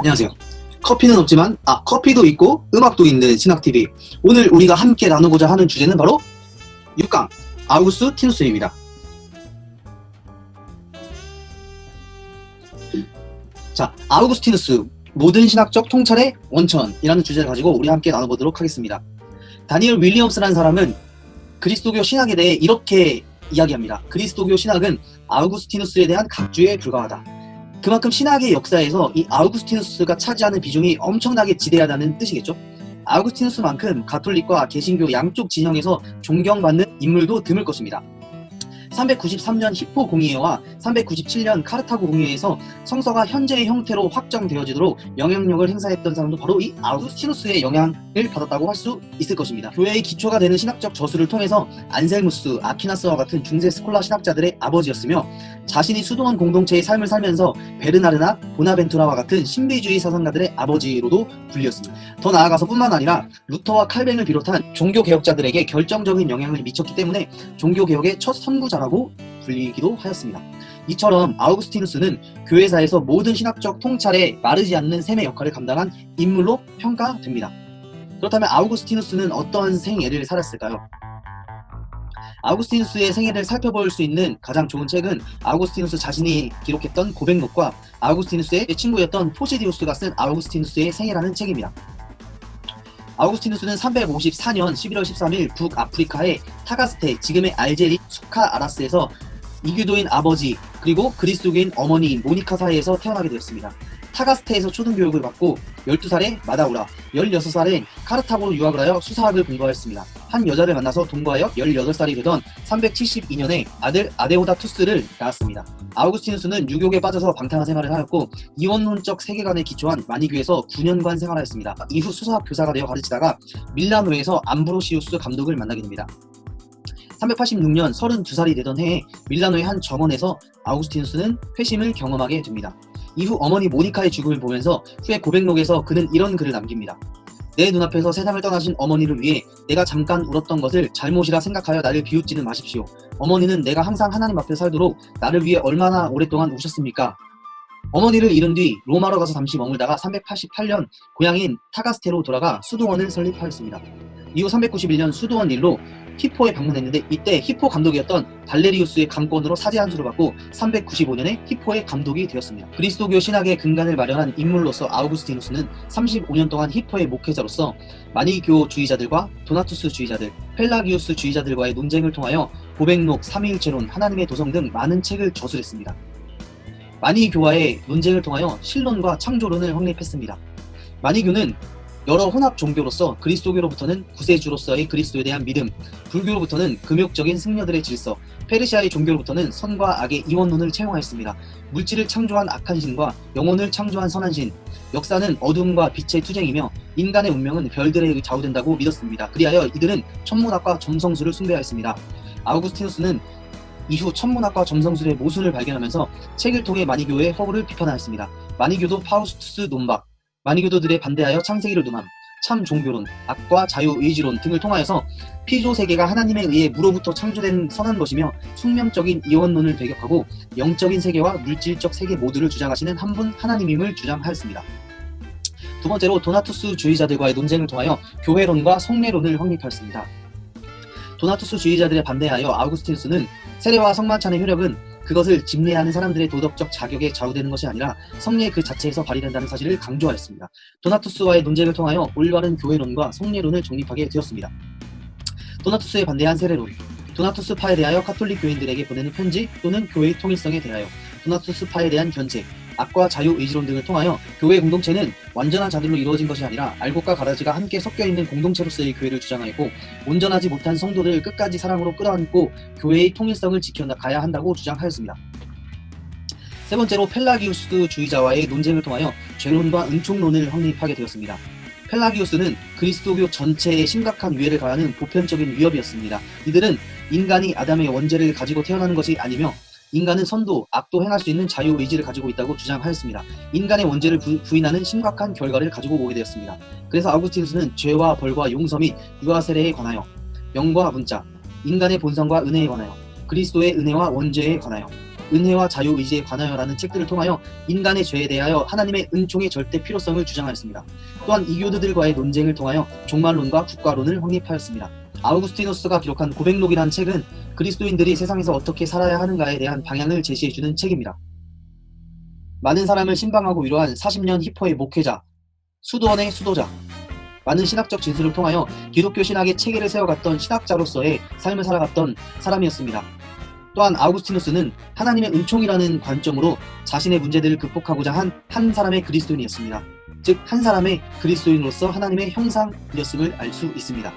안녕하세요. 커피는 없지만 커피도 있고 음악도 있는 신학TV. 오늘 우리가 함께 나누고자 하는 주제는 바로 6강 아우구스티누스입니다. 자, 아우구스티누스 모든 신학적 통찰의 원천이라는 주제를 가지고 우리 함께 나눠보도록 하겠습니다. 다니엘 윌리엄스라는 사람은 그리스도교 신학에 대해 이렇게 이야기합니다. 그리스도교 신학은 아우구스티누스에 대한 각주에 불과하다. 그만큼 신학의 역사에서 이 아우구스티누스가 차지하는 비중이 엄청나게 지대하다는 뜻이겠죠. 아우구스티누스만큼 가톨릭과 개신교 양쪽 진영에서 존경받는 인물도 드물 것입니다. 393년 히포 공의회와 397년 카르타고 공의회에서 성서가 현재의 형태로 확정되어지도록 영향력을 행사했던 사람도 바로 이 아우구스티누스의 영향을 받았다고 할 수 있을 것입니다. 교회의 기초가 되는 신학적 저술을 통해서 안셀무스, 아퀴나스와 같은 중세 스콜라 신학자들의 아버지였으며 자신이 수도원 공동체의 삶을 살면서 베르나르나 보나벤투라와 같은 신비주의 사상가들의 아버지로도 불리었습니다. 더 나아가서 뿐만 아니라 루터와 칼뱅을 비롯한 종교개혁자들에게 결정적인 영향을 미쳤기 때문에 종교개혁의 첫 선구자라고 불리기도 하였습니다. 이처럼 아우구스티누스는 교회사에서 모든 신학적 통찰에 마르지 않는 셈의 역할을 감당한 인물로 평가됩니다. 그렇다면 아우구스티누스는 어떠한 생애를 살았을까요? 아우구스티누스의 생애를 살펴볼 수 있는 가장 좋은 책은 아우구스티누스 자신이 기록했던 고백록과 아우구스티누스의 친구였던 포시디우스가 쓴 아우구스티누스의 생애라는 책입니다. 아우구스티누스는 354년 11월 13일 북아프리카의 타가스테, 지금의 알제리 수카 아라스에서 이교도인 아버지 그리고 그리스도교인 어머니 모니카 사이에서 태어나게 되었습니다. 타가스테에서 초등교육을 받고 12살에 마다우라, 16살에 카르타고로 유학을 하여 수사학을 공부하였습니다. 한 여자를 만나서 동거하여 18살이 되던 372년에 아들 아데오다투스를 낳았습니다. 아우구스티누스는 유교에 빠져서 방탕한 생활을 하였고 이원론적 세계관에 기초한 마니교에서 9년간 생활하였습니다. 이후 수사학 교사가 되어 가르치다가 밀라노에서 암브로시우스 감독을 만나게 됩니다. 386년 32살이 되던 해에 밀라노의 한 정원에서 아우구스티누스는 회심을 경험하게 됩니다. 이후 어머니 모니카의 죽음을 보면서 후에 고백록에서 그는 이런 글을 남깁니다. 내 눈앞에서 세상을 떠나신 어머니를 위해 내가 잠깐 울었던 것을 잘못이라 생각하여 나를 비웃지는 마십시오. 어머니는 내가 항상 하나님 앞에 살도록 나를 위해 얼마나 오랫동안 우셨습니까? 어머니를 잃은 뒤 로마로 가서 잠시 머물다가 388년 고향인 타가스테로 돌아가 수도원을 설립하였습니다. 이후 391년 수도원 일로 히포에 방문했는데 이때 히포 감독이었던 발레리우스의 감권으로 사제 한 수를 받고 395년에 히포의 감독이 되었습니다. 그리스도교 신학의 근간을 마련한 인물로서 아우구스티누스는 35년 동안 히포의 목회자로서 마니교주의자들과 도나투스주의자들, 펠라기우스주의자들과의 논쟁을 통하여 고백록, 삼위일체론, 하나님의 도성 등 많은 책을 저술했습니다. 마니교와의 논쟁을 통하여 신론과 창조론을 확립했습니다. 마니교는 여러 혼합 종교로서 그리스도교로부터는 구세주로서의 그리스도에 대한 믿음, 불교로부터는 금욕적인 승려들의 질서, 페르시아의 종교로부터는 선과 악의 이원론을 채용하였습니다. 물질을 창조한 악한 신과 영혼을 창조한 선한 신, 역사는 어둠과 빛의 투쟁이며 인간의 운명은 별들에 좌우된다고 믿었습니다. 그리하여 이들은 천문학과 점성술을 숭배하였습니다. 아우구스티누스는 이후 천문학과 점성술의 모순을 발견하면서 책을 통해 마니교의 허구를 비판하였습니다. 마니교도 파우스투스 논박, 마니교도들에 반대하여 창세기를 논함, 참 종교론, 악과 자유의지론 등을 통하여서 피조 세계가 하나님에 의해 무로부터 창조된 선한 것이며 숙명적인 이원론을 배격하고 영적인 세계와 물질적 세계 모두를 주장하시는 한 분 하나님임을 주장하였습니다. 두 번째로 도나투스주의자들과의 논쟁을 통하여 교회론과 성례론을 확립하였습니다. 도나투스주의자들에 반대하여 아우구스티누스는 세례와 성만찬의 효력은 그것을 집례하는 사람들의 도덕적 자격에 좌우되는 것이 아니라 성례 그 자체에서 발휘된다는 사실을 강조하였습니다. 도나투스와의 논쟁을 통하여 올바른 교회론과 성례론을 정립하게 되었습니다. 도나투스에 반대한 세례론, 도나투스파에 대하여 카톨릭 교인들에게 보내는 편지 또는 교회의 통일성에 대하여 도나투스파에 대한 견책, 악과 자유의지론 등을 통하여 교회 공동체는 완전한 자들로 이루어진 것이 아니라 알곡과 가라지가 함께 섞여있는 공동체로서의 교회를 주장하였고 온전하지 못한 성도들을 끝까지 사랑으로 끌어안고 교회의 통일성을 지켜가야 한다고 주장하였습니다. 세 번째로 펠라기우스주의자와의 논쟁을 통하여 죄론과 은총론을 확립하게 되었습니다. 펠라기우스는 그리스도교 전체에 심각한 위해를 가하는 보편적인 위협이었습니다. 이들은 인간이 아담의 원죄를 가지고 태어나는 것이 아니며 인간은 선도, 악도 행할 수 있는 자유의지를 가지고 있다고 주장하였습니다. 인간의 원죄를 부인하는 심각한 결과를 가지고 오게 되었습니다. 그래서 아우구스티누스는 죄와 벌과 용서 및 유아세례에 관하여, 영과 문자, 인간의 본성과 은혜에 관하여, 그리스도의 은혜와 원죄에 관하여, 은혜와 자유의지에 관하여라는 책들을 통하여 인간의 죄에 대하여 하나님의 은총의 절대 필요성을 주장하였습니다. 또한 이교도들과의 논쟁을 통하여 종말론과 국가론을 확립하였습니다. 아우구스티누스가 기록한 고백록이라는 책은 그리스도인들이 세상에서 어떻게 살아야 하는가에 대한 방향을 제시해주는 책입니다. 많은 사람을 신방하고 위로한 40년 히퍼의 목회자, 수도원의 수도자, 많은 신학적 진술을 통하여 기독교 신학의 체계를 세워갔던 신학자로서의 삶을 살아갔던 사람이었습니다. 또한 아우구스티누스는 하나님의 은총이라는 관점으로 자신의 문제들을 극복하고자 한 사람의 그리스도인이었습니다. 즉, 한 사람의 그리스도인으로서 하나님의 형상이었음을 알 수 있습니다.